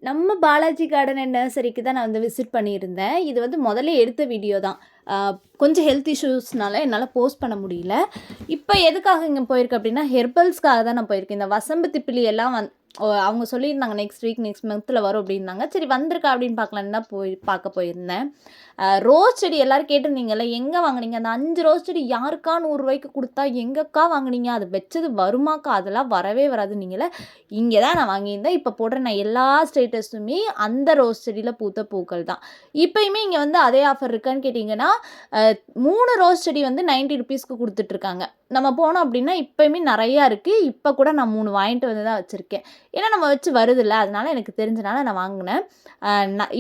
நம்ம Balaji garden and நர்சரிக்கு தான் நான் வந்து விசிட் பண்ணியிருந்தேன். இது வந்து முதல்ல எடுத்த வீடியோ தான். கொஞ்சம் ஹெல்த் இஷ்யூஸ்னால என்னால் போஸ்ட் பண்ண முடியல. இப்போ எதுக்காக இங்கே போயிருக்கேன் அப்படின்னா, ஹெர்பல்ஸ்க்காக தான் நான் போயிருக்கேன். இந்த வசம்பு திப்பிலி எல்லாம் அவங்க சொல்லியிருந்தாங்க நெக்ஸ்ட் மந்த்தில் வரும் அப்படின்னாங்க. சரி வந்திருக்கா அப்படின்னு பார்க்கலான்னு தான் பார்க்க போயிருந்தேன். ரோஸ் செடி எல்லோரும் கேட்டிருந்தீங்கல்ல, எங்கே வாங்கினீங்க? அந்த 5 ரோஸ் செடி யாருக்கா ₹100 கொடுத்தா எங்கக்கா வாங்கினீங்க? அது வச்சது வருமாக்கா? அதெல்லாம் வரவே வராது. நீங்களே இங்கே தான் நான் வாங்கியிருந்தேன். இப்போ போடுற நான் எல்லா ஸ்டேட்டஸுமே அந்த ரோஸ் செடியில் பூத்த பூக்கள் தான். இப்போயுமே இங்கே வந்து அதே ஆஃபர் இருக்கான்னு கேட்டிங்கன்னா, 3 ரோஸ் செடி வந்து ₹90 கொடுத்துட்ருக்காங்க. நம்ம போனோம் அப்படின்னா இப்போயுமே நிறையா இருக்குது. இப்போ கூட நான் 3 வாங்கிட்டு வந்து தான் வச்சுருக்கேன். ஏன்னா நம்ம வச்சு வருதில்ல, அதனால எனக்கு தெரிஞ்சனால நான் வாங்கினேன்.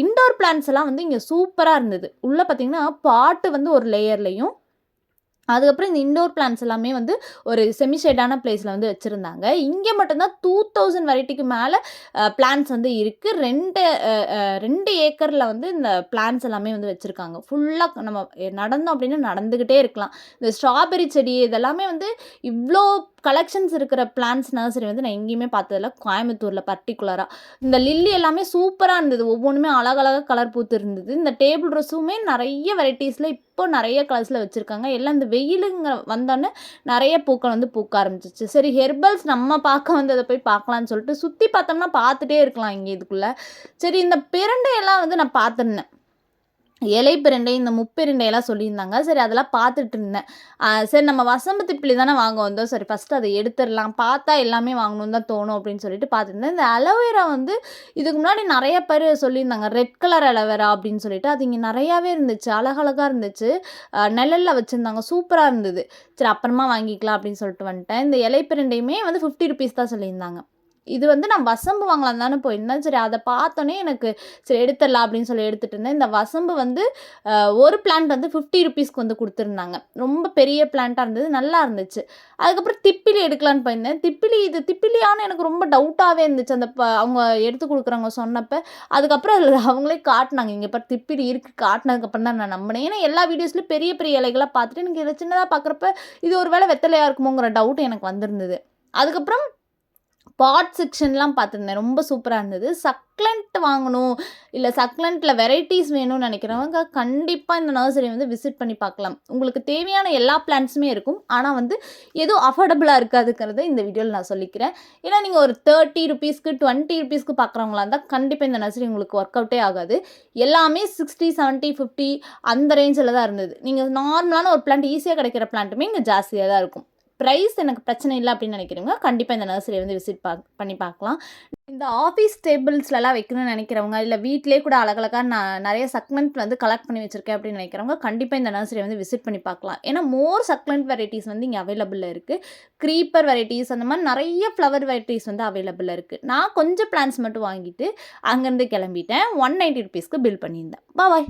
இன்டோர் பிளான்ட்ஸ் எல்லாம் வந்து இங்கே சூப்பராக இருந்தது. உள்ளே பார்த்தீங்கன்னா பாட்டு வந்து ஒரு லேயர்லையும், அதுக்கப்புறம் இந்த இன்டோர் பிளான்ட்ஸ் எல்லாமே வந்து ஒரு செமி ஷேடான பிளேஸில் வந்து வச்சுருந்தாங்க. இங்கே மட்டும்தான் 2000 வெரைட்டிக்கு மேலே பிளான்ட்ஸ் வந்து இருக்குது. 2 ஏக்கரில் வந்து இந்த பிளான்ட்ஸ் எல்லாமே வந்து வச்சுருக்காங்க. ஃபுல்லாக நம்ம நடந்தோம் அப்படின்னா நடந்துக்கிட்டே இருக்கலாம். இந்த ஸ்ட்ராபெரி செடி இதெல்லாமே வந்து இவ்வளோ கலெக்ஷன்ஸ் இருக்கிற பிளான்ட்ஸ் நர்சரி வந்து நான் எங்கேயுமே பார்த்ததில்ல, கோயம்புத்தூரில் பர்டிகுலராக. இந்த லில்லி எல்லாமே சூப்பராக இருந்தது. ஒவ்வொன்றுமே அழகழகாக கலர் பூத்து இருந்தது. இந்த டேபிள் ரோஸுமே நிறைய வெரைட்டிஸில் இப்போ நிறைய கலர்ஸில் வச்சுருக்காங்க. எல்லாம் இந்த வெயிலுங்க வந்தோடனே நிறைய பூக்கள் வந்து பூக்க ஆரம்பிச்சிச்சு. சரி ஹெர்பல்ஸ் நம்ம பார்க்க வந்து அதை போய் பார்க்கலான்னு சொல்லிட்டு சுற்றி பார்த்தோம்னா பார்த்துட்டே இருக்கலாம் இங்கே இதுக்குள்ளே. சரி இந்த பிரண்டையெல்லாம் வந்து நான் பார்த்துருந்தேன். இலை பிரண்டை, இந்த முப்பிரண்டையெல்லாம் சொல்லியிருந்தாங்க. சரி அதெல்லாம் பார்த்துட்டு இருந்தேன். சரி நம்ம வசம்பு திப்பிலி தானே வாங்க வந்தோம், சரி ஃபஸ்ட்டு அதை எடுத்துடலாம், பார்த்தா எல்லாமே வாங்கணுன்னு தான் தோணும் அப்படின்னு சொல்லிட்டு பார்த்துருந்தேன். இந்த அலோவேரா வந்து இதுக்கு முன்னாடி நிறைய பேர் சொல்லியிருந்தாங்க, ரெட் கலர் அலோவேரா அப்படின்னு சொல்லிட்டு. அது இங்கே நிறையாவே இருந்துச்சு, அழகழகாக இருந்துச்சு. நிழலில் வச்சுருந்தாங்க, சூப்பராக இருந்தது. சரி அப்புறமா வாங்கிக்கலாம் அப்படின்னு சொல்லிட்டு வந்துட்டேன். இந்த இலை பிரண்டையுமே வந்து ₹50 தான் சொல்லியிருந்தாங்க. இது வந்து நான் வசம்பு வாங்கலாம் தானே போயிருந்தேன். சரி அதை பார்த்தோன்னே எனக்கு சரி எடுத்துடலாம் அப்படின்னு சொல்லி எடுத்துகிட்டு இருந்தேன். இந்த வசம்பு வந்து ஒரு பிளான்ட் வந்து ₹50 வந்து கொடுத்துருந்தாங்க. ரொம்ப பெரிய பிளான்ட்டாக இருந்தது, நல்லா இருந்துச்சு. அதுக்கப்புறம் திப்பிலி எடுக்கலான்னு போயிருந்தேன். இது திப்பிலியான்னு எனக்கு ரொம்ப டவுட்டாகவே இருந்துச்சு அந்த அவங்க எடுத்து கொடுக்குறவங்க சொன்னப்போ. அதுக்கப்புறம் அதில் அவங்களே காட்டினாங்க, இங்கே பாரு திப்பிலி இருக்குது, காட்டினதுக்கப்புறம் தான் நான் நம்பினேன். ஏன்னா எல்லா வீடியோஸ்லையும் பெரிய பெரிய இலைகளாக பார்த்துட்டு எனக்கு இதை சின்னதாக பார்க்குறப்ப இது ஒரு வேளை வெத்தலையாக இருக்குமோங்கிற டவுட் எனக்கு வந்திருந்தது. அதுக்கப்புறம் பாட் செக்ஷன்லாம் பார்த்துருந்தேன், ரொம்ப சூப்பராக இருந்தது. சக்லண்ட் வாங்கணும், இல்லை சக்லண்ட்டில் வெரைட்டிஸ் வேணும்னு நினைக்கிறவங்க கண்டிப்பாக இந்த நர்சரி வந்து விசிட் பண்ணி பார்க்கலாம். உங்களுக்கு தேவையான எல்லா பிளான்ட்ஸுமே இருக்கும். ஆனால் வந்து எதுவும் அஃபோர்டபுளாக இருக்காதுங்கிறத இந்த வீடியோவில் நான் சொல்லிக்கிறேன். ஏன்னா நீங்கள் ஒரு ₹30க்கு ₹20க்கு பார்க்குறவங்களா இருந்தால் கண்டிப்பாக இந்த நர்சரி உங்களுக்கு ஒர்க் அவுட்டே ஆகாது. எல்லாமே 60, 70, 50 அந்த ரேஞ்சில் தான் இருந்தது. நீங்கள் நார்மலான ஒரு பிளான்ட் ஈஸியாக கிடைக்கிற பிளான்ட்டுமே இங்கே ஜாஸ்தியாக தான் இருக்கும். ப்ரைஸ் எனக்கு பிரச்சனை இல்லை அப்படின்னு நினைக்கிறவங்க கண்டிப்பாக இந்த நர்சரியை வந்து விசிட் பண்ணி பார்க்கலாம். இந்த ஆஃபீஸ் டேபிள்ஸ்லலாம் வைக்கணும்னு நினைக்கிறவங்க, இல்லை வீட்டிலே கூட அழகழகாக நான் நிறைய சக்லண்ட் வந்து கலெக்ட் பண்ணி வச்சுருக்கேன் அப்படின்னு நினைக்கிறவங்க கண்டிப்பாக இந்த நர்சரியை வந்து விசிட் பண்ணி பார்க்கலாம். ஏன்னா மோர் சக்லண்ட் வெரைட்டிஸ் வந்து இங்கே அவைலபிளில் இருக்குது. க்ரீப்பர் வெரைட்டிஸ் அந்த மாதிரி நிறைய ஃப்ளவர் வெரைட்டிஸ் வந்து அவைலபிளில் இருக்குது. நான் கொஞ்சம் பிளான்ஸ் மட்டும் வாங்கிட்டு அங்கேருந்து கிளம்பிட்டேன். ₹190க்கு பில் பண்ணியிருந்தேன். பாய்.